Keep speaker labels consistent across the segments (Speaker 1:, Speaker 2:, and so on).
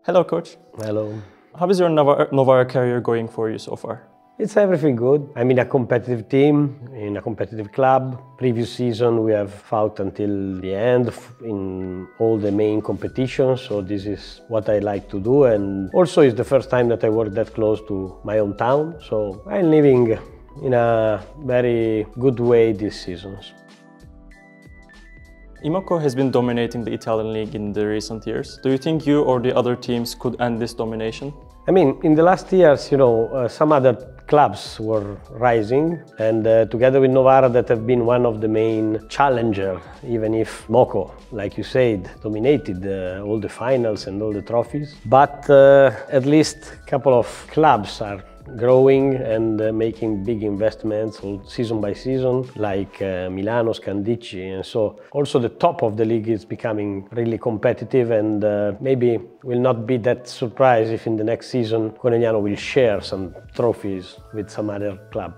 Speaker 1: Hello, coach.
Speaker 2: Hello.
Speaker 1: How is your Novara career going for you so far?
Speaker 2: It's everything good. I'm in a competitive team, in a competitive club. Previous season we have fought until the end in all the main competitions, so this is what I like to do, and also it's the first time that I work that close to my hometown, so I'm living in a very good way these seasons.
Speaker 1: Imoco has been dominating the Italian league in the recent years. Do you think you or the other teams could end this domination?
Speaker 2: I mean, in the last years, some other clubs were rising, and together with Novara that have been one of the main challengers, even if Moco, like you said, dominated all the finals and all the trophies. But at least a couple of clubs are growing and making big investments season by season, like Milano, Scandicci, and so also the top of the league is becoming really competitive, and maybe will not be that surprised if in the next season Conegliano will share some trophies with some other club.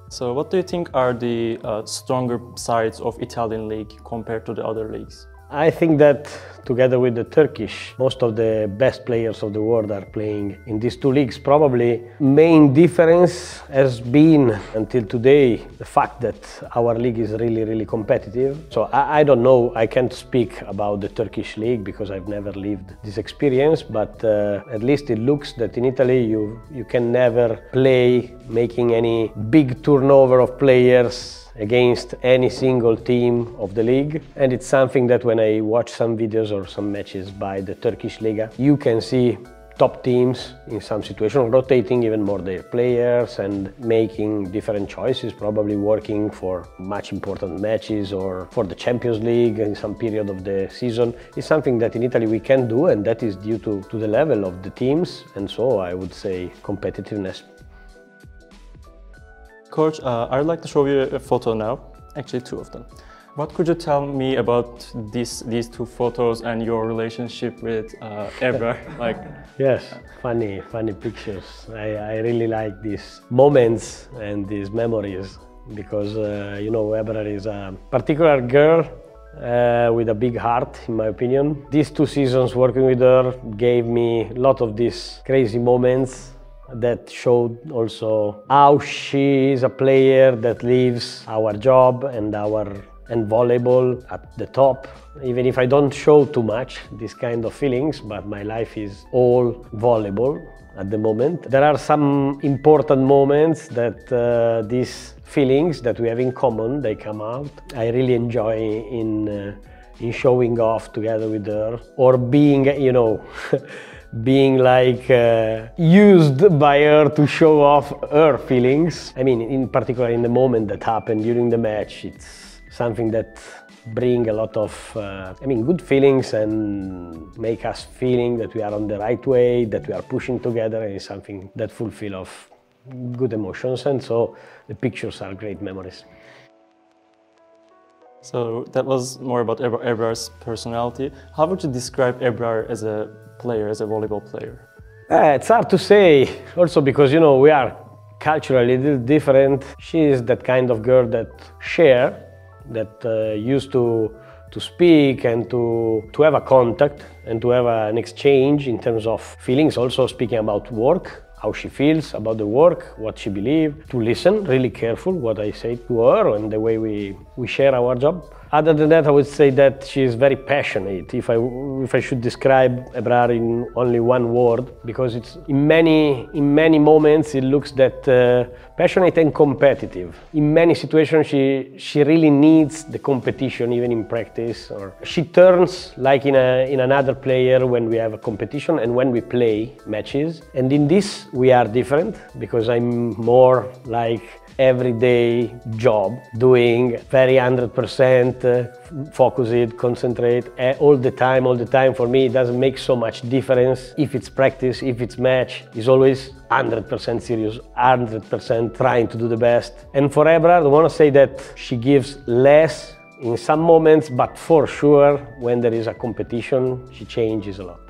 Speaker 1: So what do you think are the stronger sides of Italian league compared to the other leagues?
Speaker 2: I think that together with the Turkish, most of the best players of the world are playing in these two leagues. Probably main difference has been until today the fact that our league is really competitive. So I don't know, I can't speak about the Turkish league because I've never lived this experience, but at least it looks that in Italy you can never play making any big turnover of players against any single team of the league, and it's something that when I watch some videos or some matches by the Turkish Liga, you can see top teams in some situations rotating even more their players and making different choices, probably working for much important matches or for the Champions League in some period of the season. It's something that in Italy we can do, and that is due to the level of the teams, and so I would say competitiveness.
Speaker 1: Coach, I'd like to show you a photo now, actually two of them. What could you tell me about these two photos and your relationship with Ebrar?
Speaker 2: Yes, funny pictures. I really like these moments and these memories because Ebrar is a particular girl with a big heart, in my opinion. These 2 seasons working with her gave me a lot of these crazy moments that showed also how she is a player that leaves our job and volleyball at the top. Even if I don't show too much these kind of feelings, but my life is all volleyball at the moment. There are some important moments that these feelings that we have in common, they come out. I really enjoy in showing off together with her, or being, being like used by her to show off her feelings. I mean, in particular in the moment that happened during the match, it's something that bring a lot of good feelings and make us feeling that we are on the right way, that we are pushing together, and it's something that fulfill of good emotions, and so the pictures are great memories.
Speaker 1: So that was more about Ebrar's personality. How would you describe Ebrar as a player, as a volleyball player?
Speaker 2: It's hard to say, also because we are culturally a little different. She is that kind of girl that used to speak and to have a contact and to have an exchange in terms of feelings, also speaking about work, how she feels about the work, what she believes, to listen really careful what I say to her and the way we share our job. Other than that, I would say that she is very passionate. If I should describe Ebrar in only one word, because it's in many moments it looks that passionate and competitive. In many situations she really needs the competition, even in practice. Or she turns like in another player when we have a competition and when we play matches. And in this we are different, because I'm more like everyday job, doing very 100% focused, concentrate all the time. For me, it doesn't make so much difference if it's practice, if it's match. It's always 100% serious, 100% trying to do the best. And for Ebrar, I want to say that she gives less in some moments, but for sure, when there is a competition, she changes a lot.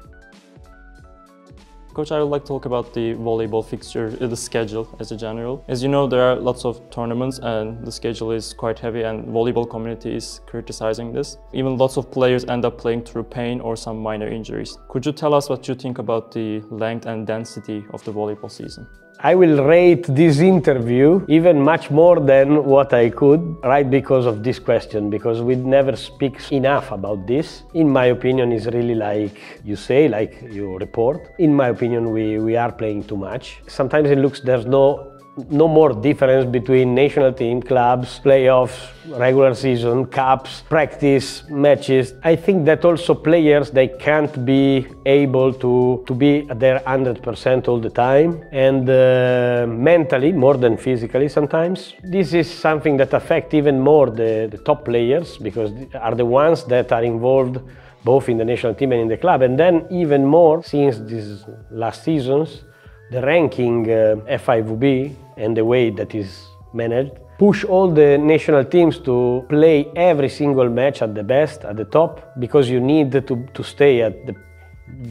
Speaker 1: Coach, I would like to talk about the volleyball fixture, the schedule as a general. As you know, there are lots of tournaments and the schedule is quite heavy and volleyball community is criticizing this. Even lots of players end up playing through pain or some minor injuries. Could you tell us what you think about the length and density of the volleyball season?
Speaker 2: I will rate this interview even much more than what I could, right, because of this question, because we never speak enough about this. In my opinion, it's really like you say, like you report. In my opinion, we are playing too much. Sometimes it looks there's no more difference between national team, clubs, playoffs, regular season, cups, practice, matches. I think that also players, they can't be able to be at their 100% all the time, and mentally more than physically sometimes. This is something that affects even more the top players, because they are the ones that are involved both in the national team and in the club. And then even more, since these last seasons, the ranking FIVB and the way that is managed push all the national teams to play every single match at the best, at the top, because you need to stay at the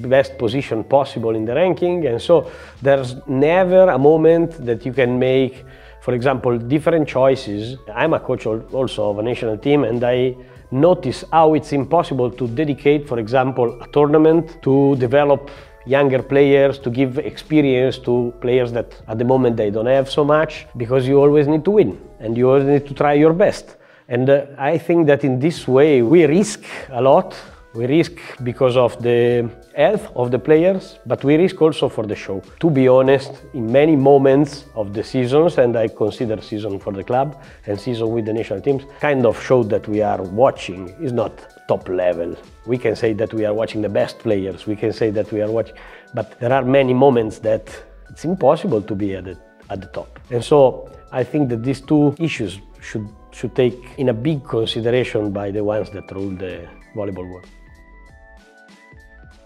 Speaker 2: best position possible in the ranking. And so there's never a moment that you can make, for example, different choices. I'm a coach also of a national team, and I notice how it's impossible to dedicate, for example, a tournament to develop younger players, to give experience to players that at the moment they don't have so much, because you always need to win and you always need to try your best. And I think that in this way we risk a lot. We risk because of the health of the players, but we risk also for the show. To be honest, in many moments of the seasons, and I consider season for the club and season with the national teams, kind of show that we are watching is not top level. We can say that we are watching the best players, we can say that we are watching, but there are many moments that it's impossible to be at the top. And so I think that these two issues should take in a big consideration by the ones that rule the volleyball world.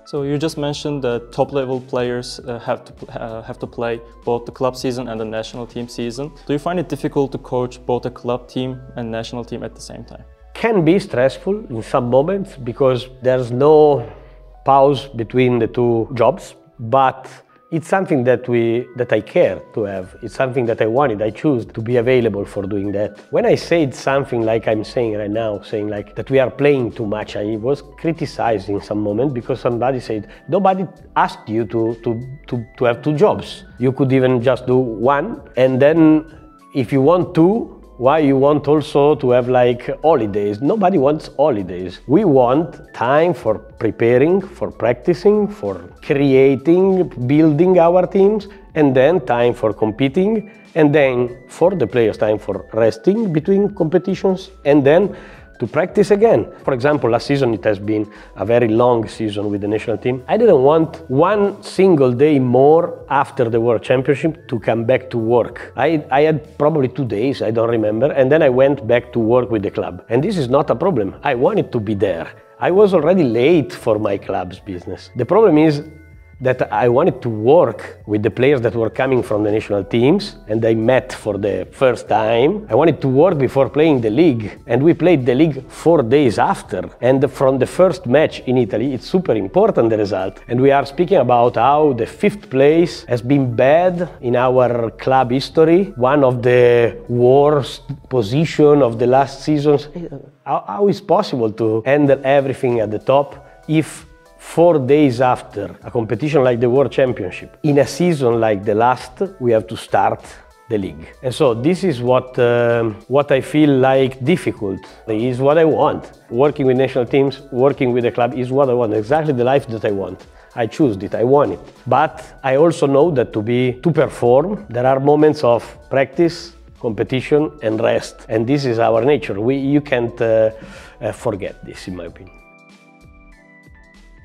Speaker 1: So you just mentioned that top-level players have to play both the club season and the national team season. Do you find it difficult to coach both a club team and national team at the same time?
Speaker 2: Can be stressful in some moments because there's no pause between the two jobs, but it's something that I care to have. It's something that I wanted. I choose to be available for doing that. When I said something like I'm saying right now, saying like that we are playing too much, I was criticized in some moment because somebody said, nobody asked you to have two jobs. You could even just do one, and then if you want two, why you want also to have like holidays? Nobody wants holidays. We want time for preparing, for practicing, for creating, building our teams, and then time for competing, and then for the players time for resting between competitions, and then to practice again. For example, last season it has been a very long season with the national team. I didn't want one single day more after the World Championship to come back to work. I had probably 2 days, I don't remember, and then I went back to work with the club. And this is not a problem. I wanted to be there. I was already late for my club's business. The problem is that I wanted to work with the players that were coming from the national teams, and they met for the first time. I wanted to work before playing the league, and we played the league 4 days after. And from the first match in Italy, it's super important, the result. And we are speaking about how the 5th place has been bad in our club history, one of the worst positions of the last seasons. How is possible to handle everything at the top if 4 days after a competition like the World Championship, in a season like the last, we have to start the league? And so this is what I feel like difficult, is what I want. Working with national teams, working with the club is what I want, exactly the life that I want. I choose it, I want it. But I also know that to perform, there are moments of practice, competition and rest. And this is our nature. You can't forget this, in my opinion.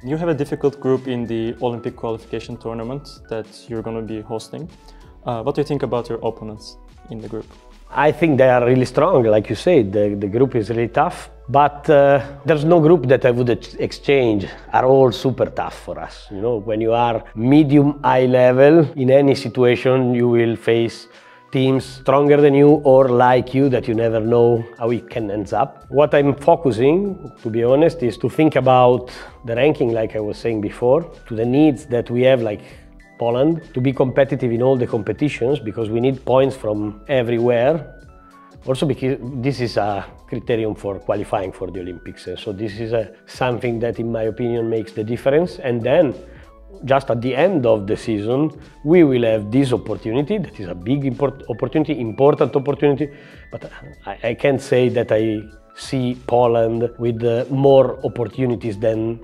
Speaker 1: You have a difficult group in the Olympic qualification tournament that you're going to be hosting. What do you think about your opponents in the group?
Speaker 2: I think they are really strong, like you said. The group is really tough, but there's no group that I would exchange. Are all super tough for us. You know, when you are medium high level, in any situation you will face teams stronger than you or like you that you never know how it can end up. What I'm focusing, to be honest, is to think about the ranking, like I was saying before, to the needs that we have, like Poland, to be competitive in all the competitions, because we need points from everywhere. Also because this is a criterion for qualifying for the Olympics. And so this is something that, in my opinion, makes the difference. And then, just at the end of the season, we will have this opportunity. That is a big opportunity, important opportunity. But I can't say that I see Poland with more opportunities than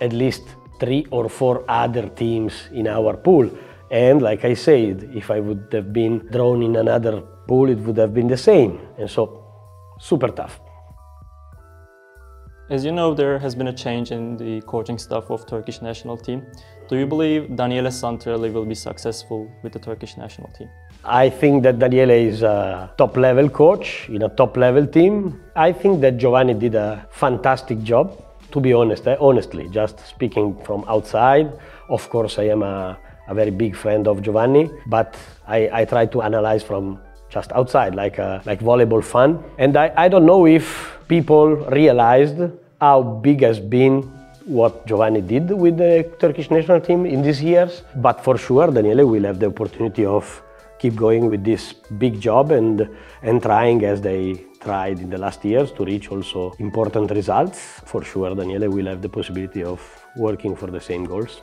Speaker 2: at least 3 or 4 other teams in our pool. And like I said, if I would have been drawn in another pool, it would have been the same. And so, super tough.
Speaker 1: As you know, there has been a change in the coaching staff of Turkish national team. Do you believe Daniele Santarelli will be successful with the Turkish national team?
Speaker 2: I think that Daniele is a top-level coach in a top-level team. I think that Giovanni did a fantastic job, to be honest, honestly, just speaking from outside. Of course, I am a very big friend of Giovanni, but I try to analyze from just outside, like volleyball fan. And I don't know if people realized how big has been what Giovanni did with the Turkish national team in these years. But for sure, Daniele will have the opportunity of keep going with this big job and trying as they tried in the last years to reach also important results. For sure, Daniele will have the possibility of working for the same goals.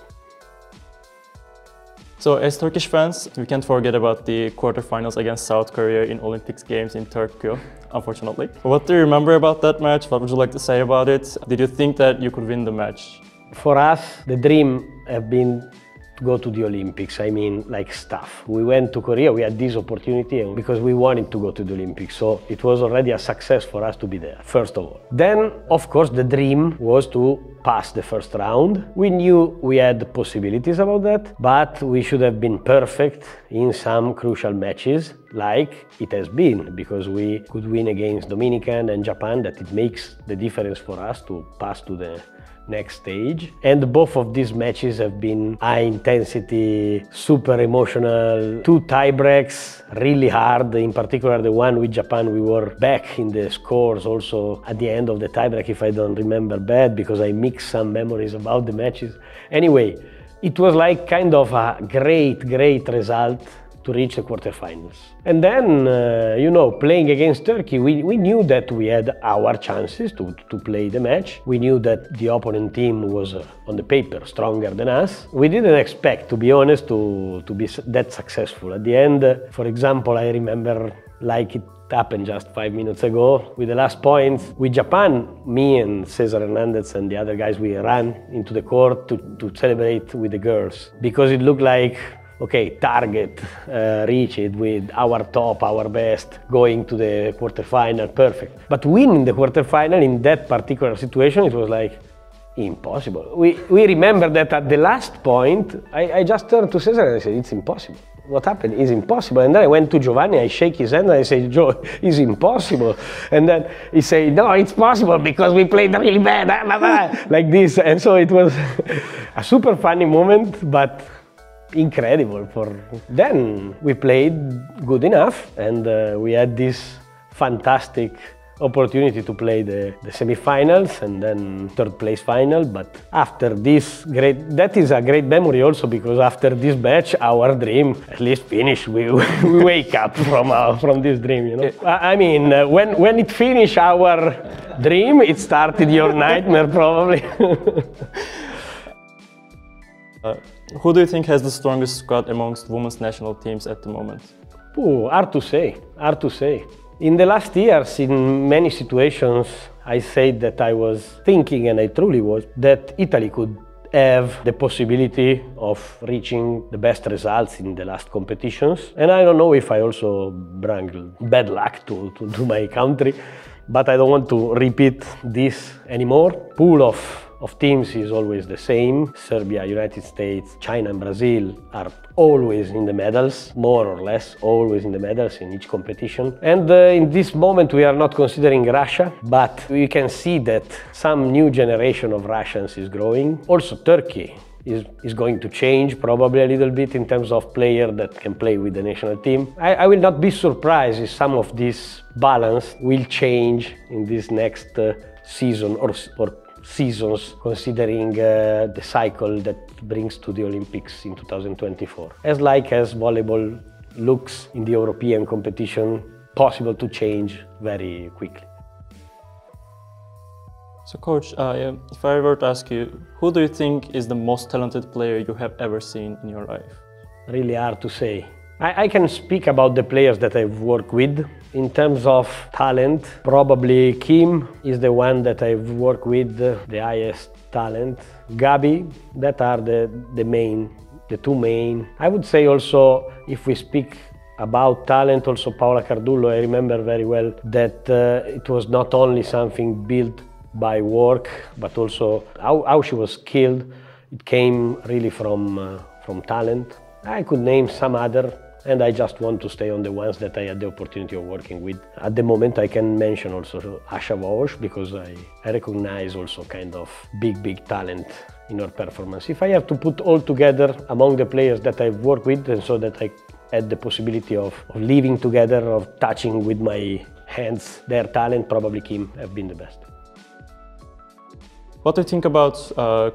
Speaker 1: So as Turkish fans, we can't forget about the quarterfinals against South Korea in Olympics Games in Tokyo, unfortunately. What do you remember about that match? What would you like to say about it? Did you think that you could win the match?
Speaker 2: For us, the dream have been to go to the Olympics. I mean, like stuff. We went to Korea, we had this opportunity because we wanted to go to the Olympics. So it was already a success for us to be there, first of all. Then, of course, the dream was to pass the first round. We knew we had possibilities about that, but we should have been perfect in some crucial matches, like it has been, because we could win against Dominican and Japan, that it makes the difference for us to pass to the next stage. And both of these matches have been high intensity, super emotional, 2 tie-breaks, really hard. In particular, the one with Japan, we were back in the scores also at the end of the tie-break, if I don't remember bad, because I mixed some memories about the matches. Anyway, it was like kind of a great result to reach the quarterfinals. And then, you know, playing against Turkey, we knew that we had our chances to play the match. We knew that the opponent team was, on the paper, stronger than us. We didn't expect, to be honest, to be that successful. At the end, for example, I remember, like it happened just 5 minutes ago, with the last points, with Japan, me and Cesar Hernandez and the other guys, we ran into the court to celebrate with the girls, because it looked like, okay, target reached with our top, our best, going to the quarterfinal, perfect. But winning the quarterfinal in that particular situation, it was like impossible. We remember that at the last point, I just turned to Cesar and I said, it's impossible. What happened is impossible. And then I went to Giovanni, I shake his hand and I say, Joe, it's impossible. And then he said, no, it's possible because we played really bad, like this. And so it was a super funny moment, but incredible. Then we played good enough and we had this fantastic opportunity to play the semi-finals and then third place final. But after this that is a great memory also, because after this match our dream at least finished. We wake up from this dream, you know. I mean, when it finished our dream, it started your nightmare probably.
Speaker 1: Who do you think has the strongest squad amongst women's national teams at the moment?
Speaker 2: Hard to say. In the last years, in many situations, I said that I was thinking, and I truly was, that Italy could have the possibility of reaching the best results in the last competitions. And I don't know if I also brought bad luck to my country, but I don't want to repeat this anymore. Pool of teams is always the same. Serbia, United States, China and Brazil are always in the medals, more or less, always in the medals in each competition. And in this moment we are not considering Russia, but we can see that some new generation of Russians is growing. Also Turkey is going to change probably a little bit in terms of player that can play with the national team. I will not be surprised if some of this balance will change in this next season or seasons, considering the cycle that brings to the Olympics in 2024. As volleyball looks in the European competition, possible to change very quickly.
Speaker 1: So coach, if I were to ask you, who do you think is the most talented player you have ever seen in your life?
Speaker 2: Really hard to say. I can speak about the players that I've worked with. In terms of talent, probably Kim is the one that I've worked with the highest talent. Gabi, that are the two main. I would say also, if we speak about talent, also Paola Cardullo, I remember very well that it was not only something built by work, but also how she was skilled. It came really from talent. I could name some other, and I just want to stay on the ones that I had the opportunity of working with. At the moment I can mention also Asha Vosh, because I recognize also kind of big talent in her performance. If I have to put all together among the players that I've worked with, and so that I had the possibility of living together, of touching with my hands their talent, probably Kim have been the best.
Speaker 1: What do you think about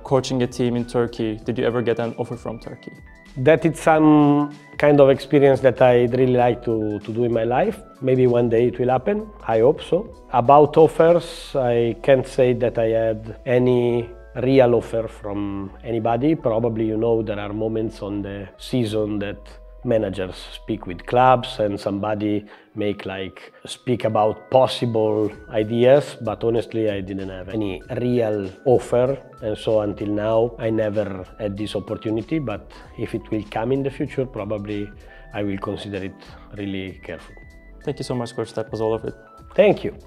Speaker 1: coaching a team in Turkey? Did you ever get an offer from Turkey?
Speaker 2: That it's some kind of experience that I'd really like to do in my life. Maybe one day it will happen, I hope so. About offers, I can't say that I had any real offer from anybody. Probably, you know, there are moments on the season that managers speak with clubs and somebody speak about possible ideas, but honestly I didn't have any real offer, and so until now I never had this opportunity. But if it will come in the future, probably I will consider it really carefully.
Speaker 1: Thank you so much, coach. That was all of it.
Speaker 2: Thank you.